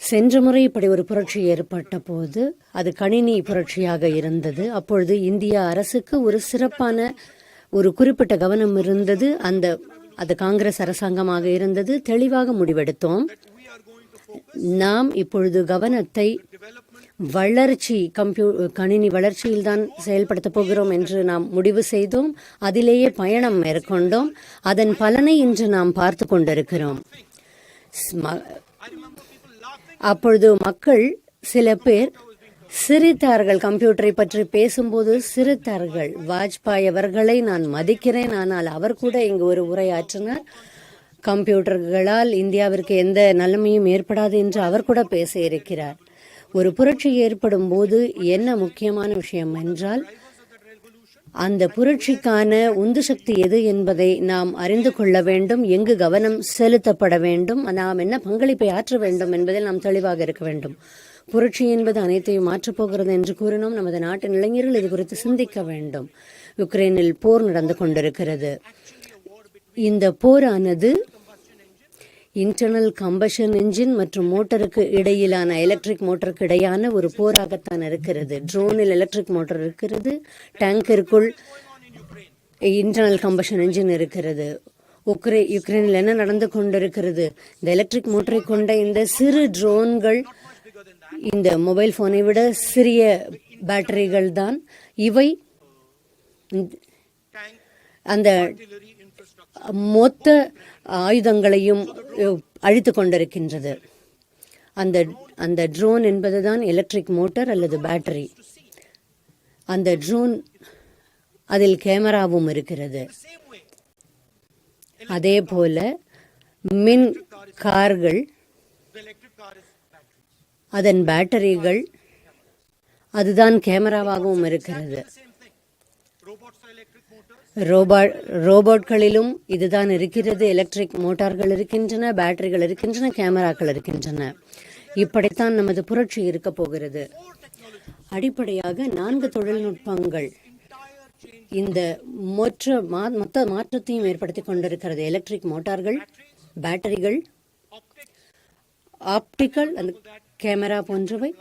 சென்ற முறை இப்படி ஒரு புரட்சி ஏற்பட்ட போது அது கணினி புரட்சியாக இருந்தது. அப்பொழுது இந்திய அரசுக்கு ஒரு சிறப்பான ஒரு குறிப்பிட்ட கவனம் இருந்தது. அது காங்கிரஸ் அரசாங்கமாக இருந்தது. தெளிவாக முடிவெடுத்தோம். நாம் இப்பொழுது கவனத்தை கணினி வளர்ச்சியில்தான் செயல்படுத்தப் போகிறோம் என்று நாம் முடிவு செய்தோம். அதிலேயே பயணம் மேற்கொண்டோம். அதன் பலனை இன்று நாம் பார்த்து கொண்டிருக்கிறோம். அப்பொழுது மக்கள் சில பேர் சிரித்தார்கள். கம்ப்யூட்டரை பற்றி பேசும்போது சிரித்தார்கள். வாஜ்பாய் அவர்களை நான் மதிக்கிறேன், ஆனால் அவர் கூட இங்கு ஒரு உரையாற்றினார். கம்ப்யூட்டர்களால் இந்தியாவிற்கு எந்த நன்மையும் ஏற்படாது என்று அவர் கூட பேச இருக்கிறார். ஒரு புரட்சி ஏற்படும் போது என்ன முக்கியமான விஷயம் என்றால், அந்த புரட்சிக்கான உந்து சக்தி எது என்பதை நாம் அறிந்து கொள்ள வேண்டும். எங்கு கவனம் செலுத்தப்பட வேண்டும், நாம் என்ன பங்களிப்பை ஆற்ற வேண்டும் என்பதில் நாம் தெளிவாக இருக்க வேண்டும். புரட்சி என்பது அனைத்தையும் மாற்றப்போகிறது என்று கூறினோம். நமது நாட்டின் இளைஞர்கள் இது குறித்து சிந்திக்க வேண்டும். யுக்ரைனில் போர் நடந்து கொண்டிருக்கிறது. இந்த போரானது இன்டர்னல் கம்பஷன் என்ஜின் மற்றும் மோட்டருக்கு இடையிலான எலக்ட்ரிக் மோட்டருக்கு இடையான ஒரு போராகத்தான் இருக்கிறது. ட்ரோனில் எலக்ட்ரிக் மோட்டர் இருக்கிறது, டேங்கருக்குள் இன்டர்னல் கம்பஷன் என்ஜின் இருக்கிறது. யுக்ரைனில் என்ன நடந்து கொண்டிருக்கிறது? இந்த எலக்ட்ரிக் மோட்டரை கொண்ட இந்த சிறு ட்ரோன்கள் இந்த மொபைல் போனை விட சிறிய பேட்டரிகள் தான். இவை அந்த மொத்த ஆயுதங்களையும் அழித்து கொண்டிருக்கின்றது. அந்த ட்ரோன் என்பதுதான் எலக்ட்ரிக் மோட்டார் அல்லது பேட்டரி. அந்த ட்ரோன் அதில் கேமராவும் இருக்கிறது. அதே போல மின் கார்கள், அதன் பேட்டரிகள் அதுதான் கேமராவாகவும் இருக்கிறது. ரோபோட்களிலும் இதுதான் இருக்கிறது. எலக்ட்ரிக் மோட்டார்கள் இருக்கின்றன, பேட்டரிகள் இருக்கின்றன, கேமராக்கள் இருக்கின்றன. இப்படித்தான் நமது புரட்சி இருக்க போகிறது. அடிப்படையாக 4 தொழில்நுட்பங்கள் இந்த மொத்த மாற்றத்தையும் ஏற்படுத்தி கொண்டிருக்கிறது. எலக்ட்ரிக் மோட்டார்கள், பேட்டரிகள், ஆப்டிக்கல் கேமரா போன்றவை.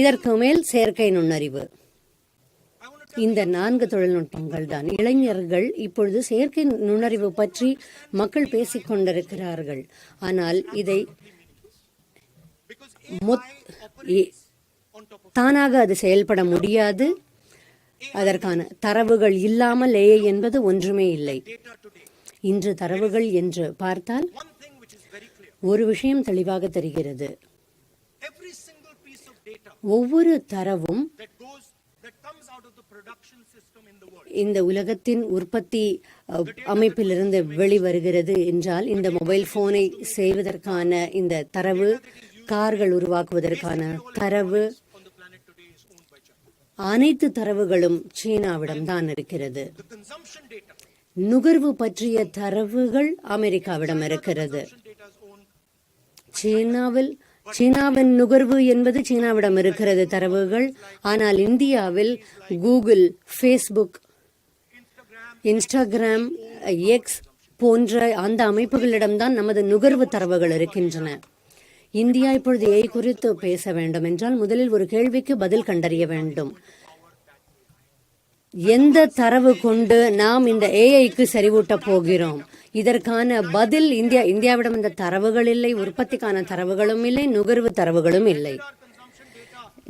இதற்கு மேல் செயற்கை நுண்ணறிவு. இந்த 4 தொழில்நுட்பங்கள் தான். இளைஞர்கள் இப்பொழுது செயற்கை நுண்ணறிவு பற்றி மக்கள் பேசிக் கொண்டிருக்கிறார்கள். ஆனால் இதை தானாக அது செயல்பட முடியாது. அதற்கான தரவுகள் இல்லாமல் AI என்பது ஒன்றுமே இல்லை. இன்று தரவுகள் என்று பார்த்தால் ஒரு விஷயம் தெளிவாக தெரிகிறது. ஒவ்வொரு தரவும் இந்த உலகத்தின் உற்பத்தி அமைப்பிலிருந்து வெளிவருகிறது என்றால், இந்த மொபைல் போனை செய்வதற்கான இந்த தரவு, கார்கள் உருவாக்குவதற்கான தரவு, அனைத்து தரவுகளும் சீனாவிடம் தான் இருக்கிறது. நுகர்வு பற்றிய தரவுகள் அமெரிக்காவிடம் இருக்கிறது. சீனாவின் நுகர்வு என்பது சீனாவிடம் இருக்கிறது தரவுகள். ஆனால் இந்தியாவில் கூகுள், ஃபேஸ்புக், இன்ஸ்டாகிராம், எக்ஸ் போன்ற அந்த அமைப்புகளிடம்தான் நமது நுகர்வு தரவுகள் இருக்கின்றன. இந்தியா இப்பொழுது AI குறித்து பேச வேண்டும் என்றால் முதலில் ஒரு கேள்விக்கு பதில் கண்டறிய வேண்டும். எந்த தரவு கொண்டு நாம் இந்த AIக்கு செறிவூட்டப் போகிறோம்? இதற்கான பதில் இந்தியாவிடம் இந்த தரவுகள் இல்லை, உற்பத்திக்கான தரவுகளும் இல்லை, நுகர்வு தரவுகளும் இல்லை.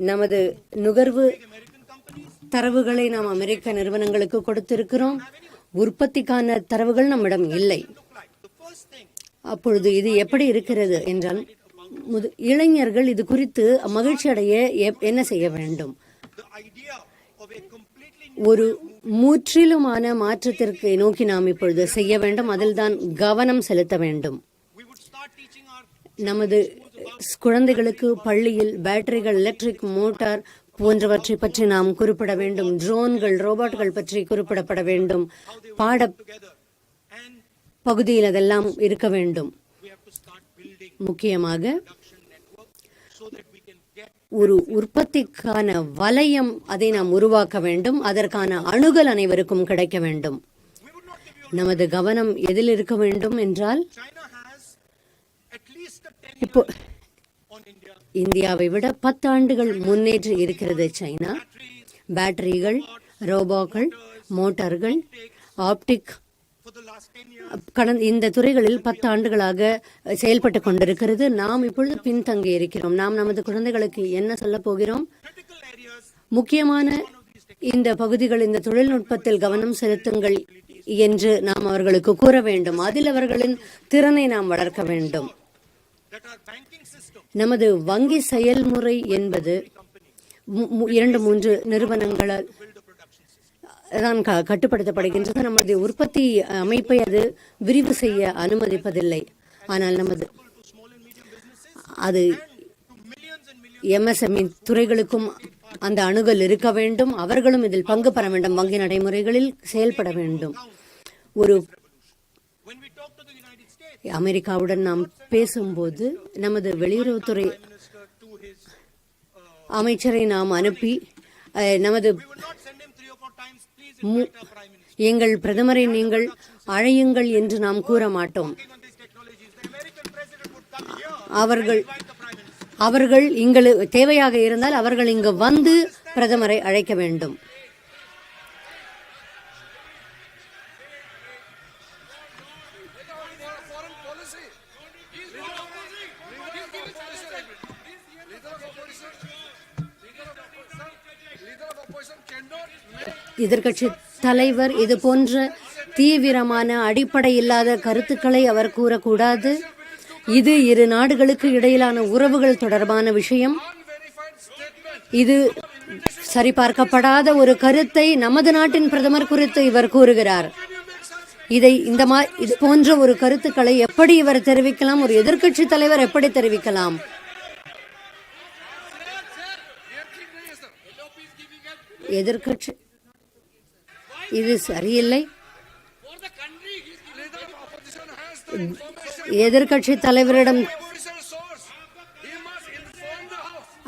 நமது நுகர்வு தரவுகளை நாம் அமெரிக்க நிறுவனங்களுக்கு கொடுத்திருக்கிறோம். உற்பத்திக்கான தரவுகள் நம்மிடம் இல்லை. அப்பொழுது இது எப்படி இருக்கிறது என்றால், இளைஞர்கள் இது குறித்து மகிழ்ச்சி அடைய என்ன செய்ய வேண்டும்? ஒரு முற்றிலுமான மாற்றத்திற்கு நோக்கி நாம் இப்பொழுது செய்ய வேண்டும். அதில் தான் கவனம் செலுத்த வேண்டும். நமது குழந்தைகளுக்கு பள்ளியில் பேட்டரிகள், எலக்ட்ரிக் மோட்டார் போன்றவற்றை பற்றி நாம் குறிப்பிட வேண்டும். ட்ரோன்கள், ரோபோட்கள் பற்றி குறிப்பிடப்பட வேண்டும். பாட பகுதியில் அதெல்லாம் இருக்க வேண்டும். முக்கியமாக ஒரு உற்பத்திக்கான வலயம், அதை நாம் உருவாக்க வேண்டும். அதற்கான அணுகல் அனைவருக்கும் கிடைக்க வேண்டும். நமது கவனம் எதில் இருக்க வேண்டும் என்றால், இந்தியாவை விட 10 ஆண்டுகள் முன்னேறி இருக்கிறது சைனா. பேட்டரிகள், ரோபோக்கள், மோட்டார்கள், ஆப்டிக் இந்த துறைகளில் 10 ஆண்டுகளாக செயல்பட்டு கொண்டிருக்கிறது. நாம் இப்பொழுது பின்தங்கி இருக்கிறோம். நாம் நமது குழந்தைகளுக்கு என்ன சொல்ல போகிறோம்? முக்கியமான இந்த பகுதிகள், இந்த தொழில்நுட்பத்தில் கவனம் செலுத்துங்கள் என்று நாம் அவர்களுக்கு கூற வேண்டும். அதில் அவர்களின் திறனை நாம் வளர்க்க வேண்டும். நமது வங்கி செயல்முறை என்பது 2-3 நிறுவனங்களால் தான் கட்டுப்படுத்தப்படுகின்றது. நமது உற்பத்தி அமைப்பை அது விரிவு செய்ய அனுமதிப்பதில்லை. ஆனால் அது MSME துறைகளுக்கும் அந்த அணுகல் இருக்க வேண்டும். அவர்களும் இதில் பங்கு பெற வேண்டும். வங்கி நடைமுறைகளில் செயல்பட வேண்டும். அமெரிக்காவுடன் நாம் பேசும்போது நமது வெளியுறவுத்துறை அமைச்சரை நாம் அனுப்பி நமது எங்கள் பிரதமரை நீங்கள் அழையுங்கள் என்று நாம் கூற மாட்டோம். அவர்கள் எங்களுக்கு தேவையாக இருந்தால் அவர்கள் இங்கு வந்து பிரதமரை அழைக்க வேண்டும். எதிர்க்கட்சி தலைவர் இது போன்ற தீவிரமான அடிப்படை இல்லாத கருத்துக்களை அவர் கூறக்கூடாது. இது இரு நாடுகளுக்கு இடையிலான உறவுகள் தொடர்பான விஷயம். இது சரிபார்க்கப்படாத ஒரு கருத்தை நமது நாட்டின் பிரதமர் குறித்து இவர் கூறுகிறார். இது போன்ற ஒரு கருத்துக்களை எப்படி இவர் தெரிவிக்கலாம்? ஒரு எதிர்க்கட்சி தலைவர் எப்படி தெரிவிக்கலாம்? எதிர்க்கட்சி இது சரியில்லை. எதிர்க்கட்சி தலைவரிடம்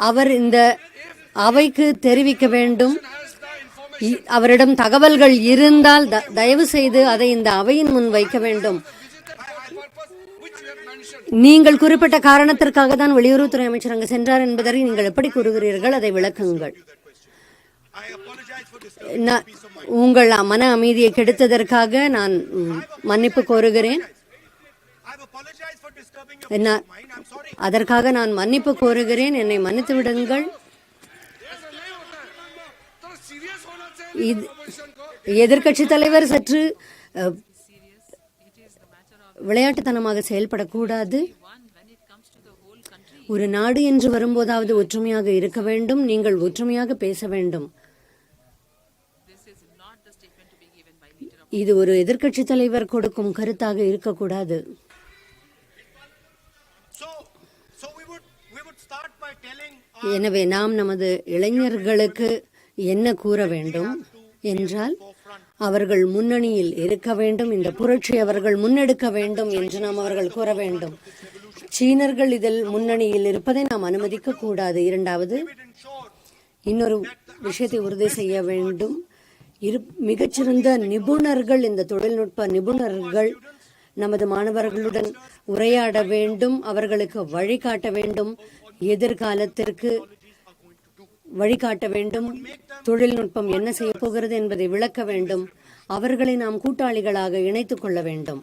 அவர் இந்த அவைக்கு தெரிவிக்க வேண்டும். அவரிடம் தகவல்கள் இருந்தால் தயவு செய்து அதை இந்த அவையின் முன் வைக்க வேண்டும். நீங்கள் குறிப்பிட்ட காரணத்திற்காக தான் வெளியுறவுத்துறை அமைச்சர் அங்கு சென்றார் என்பதை நீங்கள் எப்படி கூறுகிறீர்கள்? அதை விளக்குங்கள். உங்கள் மன அமைதியை கெடுத்ததற்காக நான் மன்னிப்பு கோருகிறேன். அதற்காக நான் மன்னிப்பு கோருகிறேன். என்னை மன்னித்து விடுங்கள். எதிர்க்கட்சி தலைவர் சற்று விளையாட்டுத்தனமாக செயல்படக்கூடாது. ஒரு நாடு என்று வரும்போதாவது ஒற்றுமையாக இருக்க வேண்டும். நீங்கள் ஒற்றுமையாக பேச வேண்டும். இது ஒரு எதிர்க்கட்சி தலைவர் கொடுக்கும் கருத்தாக இருக்கக்கூடாது. எனவே நாம் நமது இளைஞர்களுக்கு என்ன கூற வேண்டும் என்றால், அவர்கள் முன்னணியில் இருக்க வேண்டும். இந்த புரட்சி அவர்கள் முன்னெடுக்க வேண்டும் என்று நாம் அவர்கள் கூற வேண்டும். சீனர்கள் இதில் முன்னணியில் இருப்பதை நாம் அனுமதிக்க கூடாது. இரண்டாவது, இன்னொரு விஷயத்தை உறுதி செய்ய வேண்டும். மிகச்சிறந்த நிபுணர்கள், இந்த தொழில்நுட்ப நிபுணர்கள் நமது மாணவர்களுடன் உரையாட வேண்டும். அவர்களுக்கு வழிகாட்ட வேண்டும். எதிர்காலத்திற்கு வழிகாட்ட வேண்டும். தொழில்நுட்பம் என்ன செய்ய போகிறது என்பதை விளக்க வேண்டும். அவர்களை நாம் கூட்டாளிகளாக இணைத்துக் கொள்ள வேண்டும்.